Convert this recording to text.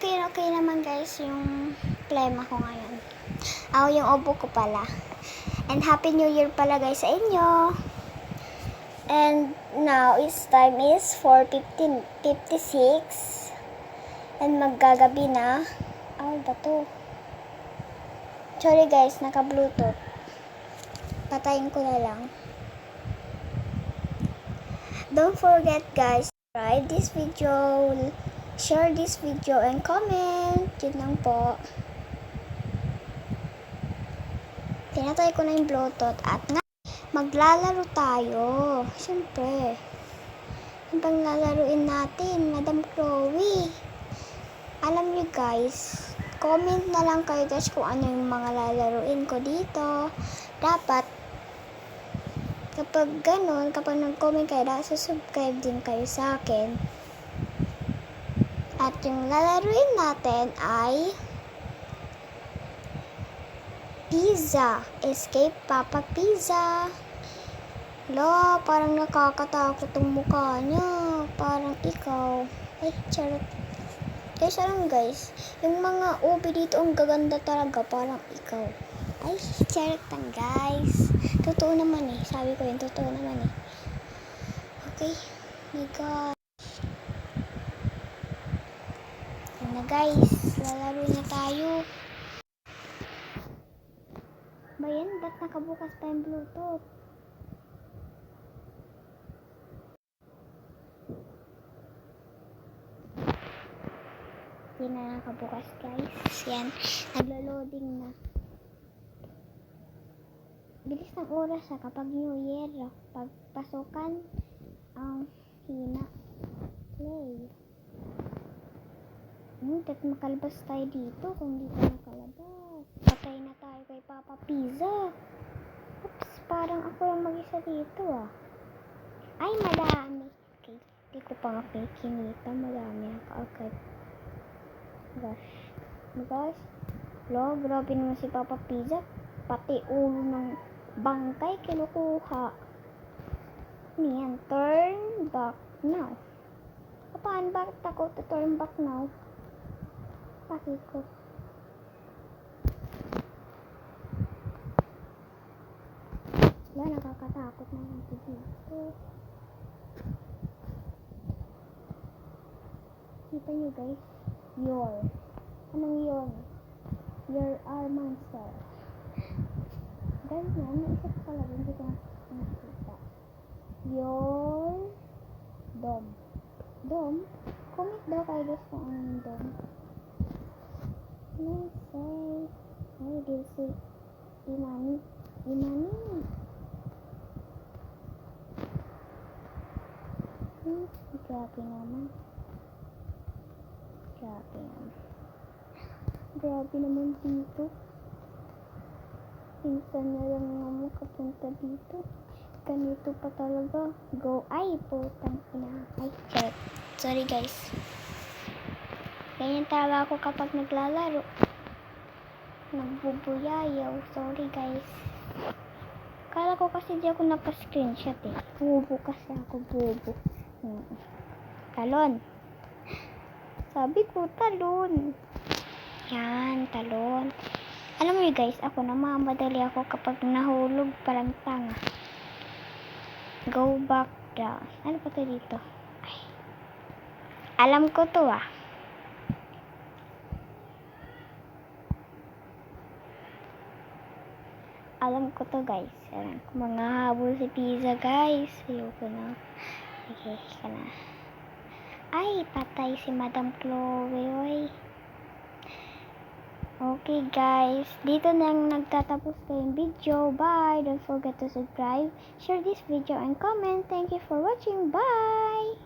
okay naman guys yung plema ko ngayon. Ako yung ubo ko pala. And Happy New Year pala guys sa inyo. And now time is 4:56. And maggagabi na. Ay, bato. Sorry guys, naka-bluetooth. Patayin ko na lang. Don't forget guys, subscribe this video, share this video, and comment. Yun lang po. Pinatay ko na yung bluetooth at maglalaro tayo. Siyempre. Ang panglalaruin natin, Madam Chloe. Alam nyo guys, comment na lang kayo guys kung ano yung mga lalaruin ko dito. Dapat, kapag ganun, kapag nag-comment kayo, susubscribe din kayo sa akin. At yung lalaruin natin ay Pizza. Escape Papa Pizza. Lo, parang nakakatakot ang mukha niya. Parang ikaw. Ay, charot. Guys, alam guys, yung mga ubi dito ang gaganda talaga. Parang ikaw. Ay, charot lang guys. Totoo naman eh. Sabi ko yun, totoo naman eh. Okay. My God. Yan na guys. Lalaro na tayo. Ba yan? Ba't nakabukas pa yung Bluetooth? Hindi na nakabukas guys. Yan. Naglo-loading na. Bilis ng oras kapag New Year. Pag pasukan, ang hina. Play. Dapat makalabas tayo dito kung di tayo makalabas. Patay na tayo kay Papa Pizza. Oops, parang ako yung mag-isa dito ah. Ay, madami. Okay, di ko pa makikinita. Madami na kaagad. Gosh. Lo, grabe naman si Papa Pizza. Pati ulo ng bangkay kinukuha. Niyan, turn back now. Paano bakit ako to turn back now? Pakikot. Wala, nakakatakot na yung dito. Kita nyo guys, anong your? Your are monster. Guys na, naisip ko pala, hindi ko nakita. Your dom. Comment daw kayo guys kung anong dom. Let's say, ay, this is Imani. Grabe naman. Grabe naman dito. Minsan na lang nga makapunta dito. Ganito pa talaga. Go. Ay, putang ina. Ay, check. Sorry guys. Ganyan talaga ako kapag naglalaro. Nagbubuyayaw. Sorry guys. Kala ko kasi di ako naka-screenshot eh. Bubo kasi ako, bubo. Talon. Sabi ko, talon. Yan, talon. Alam mo yun guys, ako namamadali ako kapag nahulog parang tanga. Go back down. Ano pa to dito? Ay. Alam ko to ah. Alam ko to guys. Alam ko mga habol si Pizza guys. Ayoko na. Okay, ka na. Ay, patay si Madam Chloe. Oy. Okay guys, dito na nagtatapos ko yung video. Bye! Don't forget to subscribe, share this video, and comment. Thank you for watching. Bye!